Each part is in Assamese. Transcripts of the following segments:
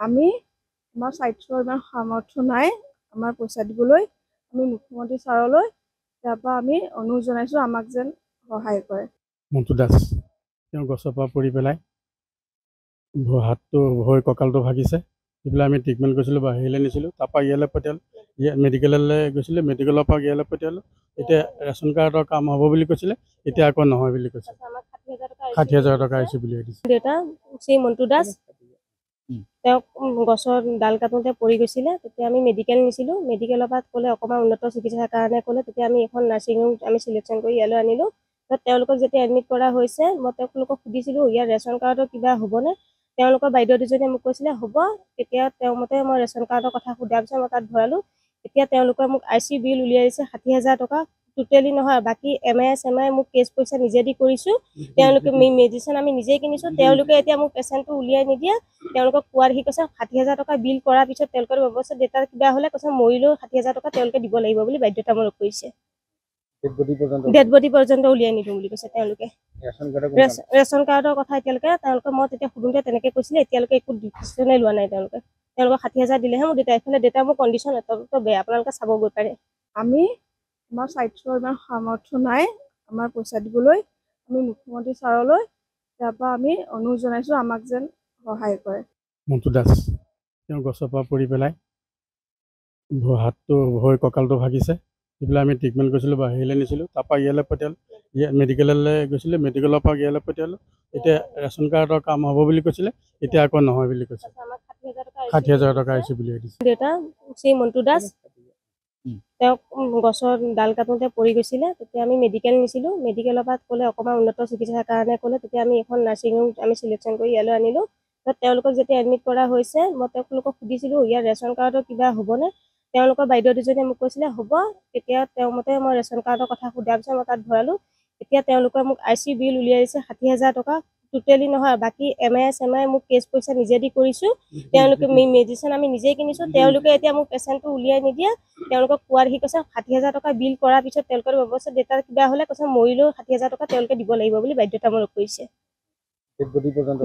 আমি আমাৰ স্বাস্থ্যৰ ইমান সামৰ্থ্য নাই আমাৰ পইচা দিবলৈ। আমি মুখ্যমন্ত্ৰী ছাৰলৈ ইয়াৰ পৰা আমি অনুৰোধ জনাইছোঁ আমাক যেন সহায় কৰে। মন্টু দাস তেওঁ গছৰ পৰা পৰি পেলাই হাতটো ভৰি কঁকালটো ভাগিছে। সেইবিলাক আমি ট্ৰিটমেণ্ট কৰিছিলোঁ বা হেৰিলৈ নিছিলোঁ, তাৰপৰা ইয়ালৈ পঠিয়ালোঁ, মেডিকেললৈ গৈছিলে, মেডিকেলৰ পৰা ইয়ালৈ পঠিয়ালোঁ। এতিয়া ৰেচন কাৰ্ডৰ কাম হ'ব বুলি কৈছিলে, এতিয়া আকৌ নহয় বুলি কৈছে। 60,000 টকা আহিছে বুলি দিছে। দেউতা শ্ৰী মন্টু দাস তেওঁক গছৰ ডাল কাটোতে পৰি গৈছিলে, তেতিয়া আমি মেডিকেল নিছিলোঁ। মেডিকেলৰ পৰা ক'লে অকণমান উন্নত চিকিৎসাৰ কাৰণে ক'লে, তেতিয়া আমি এখন নাৰ্ছিং হোম আমি চিলেকশ্যন কৰি ইয়ালৈ আনিলোঁ। তেওঁলোকক যেতিয়া এডমিট কৰা হৈছে, মই তেওঁলোকক সুধিছিলোঁ ইয়াৰ ৰেচন কাৰ্ডৰ কিবা হ'বনে। তেওঁলোকৰ বাইদেউ দুজনীয়ে মোক কৈছিলে হ'ব। তেতিয়া তেওঁৰ মতে মই ৰেচন কাৰ্ডৰ কথা সোধাৰ পিছত মই তাত ভৰালোঁ। এতিয়া তেওঁলোকে মোক IC বিল উলিয়াই দিছে 60,000 টকা। টোটেলি নহয়, বাকী MI মোক কেছ পইচা নিজে দি কৰিছোঁ। তেওঁলোকে মেডিচিন আমি নিজেই কিনিছোঁ। তেওঁলোকে এতিয়া মোক পেচেণ্টটো উলিয়াই নিদিয়ে। তেওঁলোকক কোৱা দেখি কৈছে 60,000 টকা বিল কৰাৰ পিছত তেওঁলোকৰ ব্যৱস্থা দেউতাৰ কিবা হ'লে কৈছে মৰিলেও 60,000 টকা তেওঁলোকে দিব লাগিব বুলি বাধ্যতামূলক কৰিছে। ডেড বডি পৰ্যন্ত উলিয়াই নিদিওঁ বুলি কৈছে তেওঁলোকে। ৰেচন কাৰ্ডৰ কথা এতিয়ালৈকে মই তেতিয়া সুধোঁতে তেনেকৈ কৈছিলে। এতিয়ালৈকে একো ডিচিশ্যনে লোৱা নাই তেওঁলোকে 60,000 দিলেহে মোৰ দেউতা। এইফালে দেউতা মোৰ কণ্ডিশ্যন অত্যন্ত বেয়া, আপোনালোকে চাব গৈ পাৰে। আমি আমাৰ স্বাস্থ্যৰ ইমান সামৰ্থ্য নাই আমাৰ পইচা দিবলৈ। আমি মুখ্যমন্ত্ৰী ছাৰলৈ ইয়াৰ পৰা আমি অনুৰোধ জনাইছোঁ আমাক যেন সহায় কৰে। মন্টু দাস তেওঁ গছৰ পৰা পৰি পেলাই হাতটো ভৰি কঁকালটো ভাগিছে। সেইবিলাক আমি ট্ৰিটমেণ্ট কৰিছিলোঁ বা হেৰিলৈ নিছিলোঁ, তাৰপৰা ইয়ালৈ পঠিয়ালোঁ, মেডিকেললৈ গৈছিলে, মেডিকেলৰ পৰা ইয়ালৈ পঠিয়ালোঁ। এতিয়া ৰেচন কাৰ্ডৰ কাম হ'ব বুলি কৈছিলে, এতিয়া আকৌ নহয় বুলি কৈছে। 60,000 টকা আহিছে বুলি দিছে। দেউতা শ্ৰী মন্টু দাস তেওঁক গছৰ ডাল কাটোতে পৰি গৈছিলে, তেতিয়া আমি মেডিকেল নিছিলোঁ। মেডিকেলৰ পৰা ক'লে অকণমান উন্নত চিকিৎসাৰ কাৰণে ক'লে, তেতিয়া আমি এখন নাৰ্ছিং হোম আমি চিলেকশ্যন কৰি ইয়ালৈ আনিলোঁ। তেওঁলোকক যেতিয়া এডমিট কৰা হৈছে, মই তেওঁলোকক সুধিছিলোঁ ইয়াৰ ৰেচন কাৰ্ডৰ কিবা হ'বনে। তেওঁলোকৰ বাইদেউ দুজনীয়ে মোক কৈছিলে হ'ব। তেতিয়া তেওঁৰ মতে মই ৰেচন কাৰ্ডৰ কথা সোধাৰ পিছত মই তাত ভৰালোঁ। এতিয়া তেওঁলোকে মোক IC বিল উলিয়াই দিছে 60,000 টকা। টোটেলি নহয়, বাকী MI মোক কেছ পইচা নিজে দি কৰিছোঁ। তেওঁলোকে মেডিচিন আমি নিজেই কিনিছোঁ। তেওঁলোকে এতিয়া মোক পেচেণ্টটো উলিয়াই নিদিয়ে। তেওঁলোকক কোৱা দেখি কৈছে 60,000 টকা বিল কৰাৰ পিছত তেওঁলোকৰ ব্যৱস্থা দেউতাৰ কিবা হ'লে কৈছে মৰিলেও 60,000 টকা তেওঁলোকে দিব লাগিব বুলি বাধ্যতামূলক কৰিছে।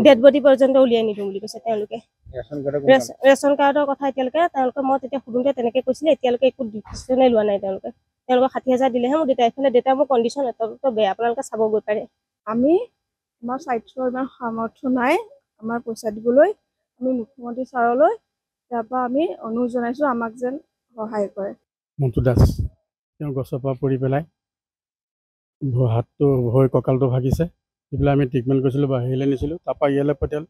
ডেড বডি পৰ্যন্ত উলিয়াই নিদিওঁ বুলি কৈছে তেওঁলোকে। ৰেচন কাৰ্ডৰ কথা এতিয়ালৈকে মই তেতিয়া সুধোঁতে তেনেকৈ কৈছিলে। এতিয়ালৈকে একো ডিচিশ্যনে লোৱা নাই তেওঁলোকে 60,000 দিলেহে মোৰ দেউতা। এইফালে দেউতা মোৰ কণ্ডিশ্যন অত্যন্ত বেয়া, আপোনালোকে চাব গৈ পাৰে। আমি আমাৰ স্বাস্থ্যৰ ইমান সামৰ্থ্য নাই আমাৰ পইচা দিবলৈ। আমি মুখ্যমন্ত্ৰী ছাৰলৈ ইয়াৰ পৰা আমি অনুৰোধ জনাইছোঁ আমাক যেন সহায় কৰে। মন্টু দাস তেওঁ গছৰ পৰা পৰি পেলাই হাতটো ভৰি কঁকালটো ভাগিছে। সেইবিলাক আমি ট্ৰিটমেণ্ট কৰিছিলোঁ বা হেৰিলৈ নিছিলোঁ, তাৰপৰা ইয়ালৈ পঠিয়ালোঁ,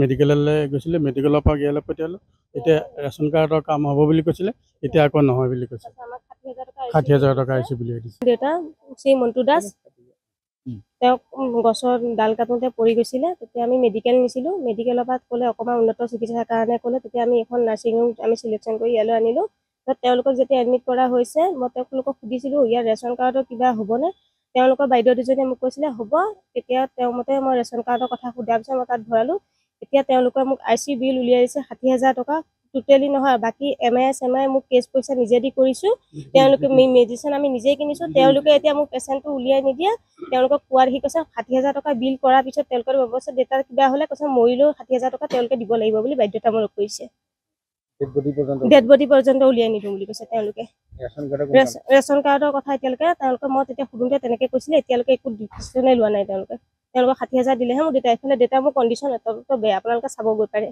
মেডিকেললৈ গৈছিলে, মেডিকেলৰ পৰা ইয়ালৈ পঠিয়ালোঁ। এতিয়া ৰেচন কাৰ্ডৰ কাম হ'ব বুলি কৈছিলে, এতিয়া আকৌ নহয় বুলি কৈছে। 60,000 টকা আহিছে বুলি দিছে। দেউতা শ্ৰী মন্টু দাস তেওঁক গছৰ ডাল কাটোতে পৰি গৈছিলে, তেতিয়া আমি মেডিকেল নিছিলোঁ। মেডিকেলৰ পৰা ক'লে অকণমান উন্নত চিকিৎসাৰ কাৰণে ক'লে, তেতিয়া আমি এখন নাৰ্ছিং হোম আমি চিলেকশ্যন কৰি ইয়ালৈ আনিলোঁ। তেওঁলোকক যেতিয়া এডমিট কৰা হৈছে, মই তেওঁলোকক সুধিছিলোঁ ইয়াৰ ৰেচন কাৰ্ডৰ কিবা হ'বনে। তেওঁলোকৰ বাইদেউ দুজনীয়ে মোক কৈছিলে হ'ব। তেতিয়া তেওঁৰ মতে মই ৰেচন কাৰ্ডৰ কথা সোধাৰ পিছত মই তাত ভৰালোঁ। এতিয়া তেওঁলোকে মোক IC বিল উলিয়াই দিছে 60,000 টকা। টোটেলি নহয়, বাকী MI মোক কেছ পইচা নিজে দি কৰিছোঁ। তেওঁলোকে মেডিচিন আমি নিজেই কিনিছোঁ। তেওঁলোকে এতিয়া মোক পেচেণ্টটো উলিয়াই নিদিয়ে। তেওঁলোকক কোৱা দেখি কৈছে 60,000 টকা বিল কৰাৰ পিছত তেওঁলোকৰ ব্যৱস্থা দেউতাৰ কিবা হ'লে কৈছে মৰিলেও 60,000 টকা তেওঁলোকে দিব লাগিব বুলি বাধ্যতামূলক কৰিছে। ডেড বডি পৰ্যন্ত উলিয়াই নিদিওঁ বুলি কৈছে তেওঁলোকে। ৰেচন কাৰ্ডৰ কথা এতিয়ালৈকে মই তেতিয়া সুধোঁতে তেনেকৈ কৈছিলে। এতিয়ালৈকে একো ডিচিশ্যনে লোৱা নাই তেওঁলোকে 60,000 দিলেহে মোৰ দেউতা। এইফালে দেউতা মোৰ কণ্ডিশ্যন অত্যন্ত বেয়া, আপোনালোকে চাব গৈ পাৰে।